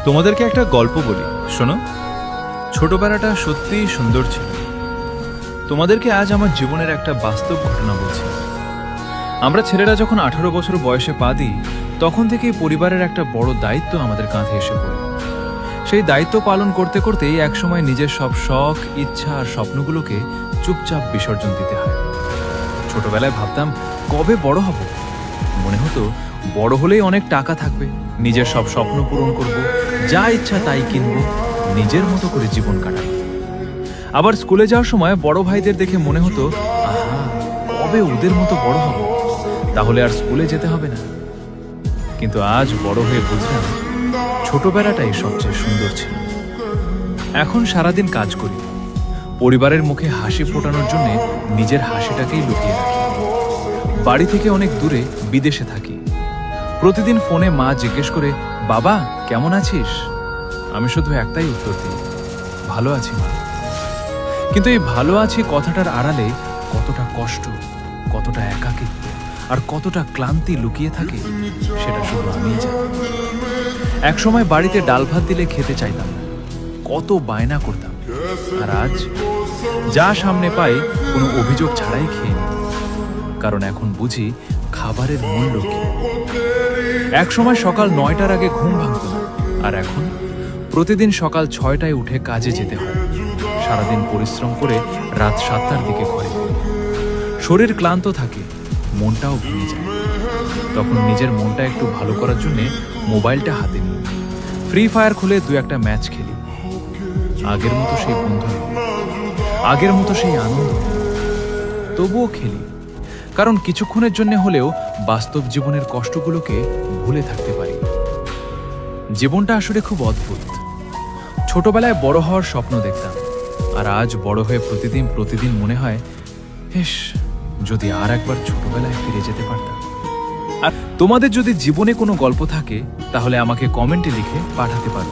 তোমাদেরকে একটা গল্প বলি, শোনো। ছোটবেলাটা সত্যিই সুন্দর ছিল। তোমাদেরকে আজ আমার জীবনের একটা বাস্তব ঘটনা বলছি। আমরা ছেলেরা যখন 18 বছর বয়সে পা দিই, তখন থেকেই পরিবারের একটা বড় দায়িত্ব আমাদের কাঁধে এসে পড়ে। সেই দায়িত্ব পালন করতে করতেই একসময় নিজের সব শখ, ইচ্ছা আর স্বপ্নগুলোকে চুপচাপ বিসর্জন দিতে হয়। ছোটবেলায় ভাবতাম কবে বড় হব। মনে হতো বড় হলেই অনেক টাকা থাকবে, নিজের সব স্বপ্ন পূরণ করব, যা ইচ্ছা তাই কিনব, নিজের মতো করে জীবন কাটাবো। আবার স্কুলে যাওয়ার সময় বড় ভাইদের দেখে মনে হতো, আহা, কবে ওদের মতো বড় হব, তাহলে আর স্কুলে যেতে হবে না। কিন্তু আজ বড় হয়ে বুঝলাম ছোটবেলাটাই সবচেয়ে সুন্দর ছিল। এখন সারাদিন কাজ করি, পরিবারের মুখে হাসি ফোটানোর জন্য নিজের হাসিটাকেই লুকিয়ে রাখি। বাড়ি থেকে অনেক দূরে বিদেশে থাকি। প্রতিদিন ফোনে মা জিজ্ঞেস করে, বাবা কেমন আছিস? আমি শুধু একটাই উত্তর দিই, ভালো আছি মা। কিন্তু এই ভালো আছি কথাটার আড়ালে কতটা কষ্ট, কতটা একাকিত্ব আর কতটা ক্লান্তি লুকিয়ে থাকে সেটা শুধু আমিই জানি। একসময় বাড়িতে ডাল ভাত দিলে খেতে চাইতাম না, কত বায়না করতাম। আর আজ যা সামনে পাই কোনো অভিযোগ ছাড়াই খেয়ে নিই, কারণ এখন বুঝি খাবারের মূল্য কি। একসময় সকাল 9টার আগে ঘুম ভাঙত না, আর এখন প্রতিদিন সকাল 6টায় উঠে কাজে যেতে হয়। সারাদিন পরিশ্রম করে রাত 7টার দিকে ঘরে ফিরি। শরীর ক্লান্ত থাকে, মনটাও ভেঙে যায়। তখন নিজের মনটা একটু ভালো করার জন্য মোবাইলটা হাতে নিই, ফ্রি ফায়ার খুলে 2-1টা ম্যাচ খেলি। আগের মতো সেই বন্ধু নেই, আগের মতো সেই আনন্দ নেই। তবুও খেলি, কারণ কিছুক্ষণের জন্য হলেও বাস্তব জীবনের কষ্টগুলোকে ভুলে থাকতে পারি। জীবনটা আসলে খুব অদ্ভুত। ছোটবেলায় বড় হওয়ার স্বপ্ন দেখতাম, আর আজ বড় হয়ে প্রতিদিন মনে হয়, হেস, যদি আর একবার ছোটবেলায় ফিরে যেতে পারতাম। আর তোমাদের যদি জীবনে কোনো গল্প থাকে তাহলে আমাকে কমেন্টে লিখে পাঠাতে পারো।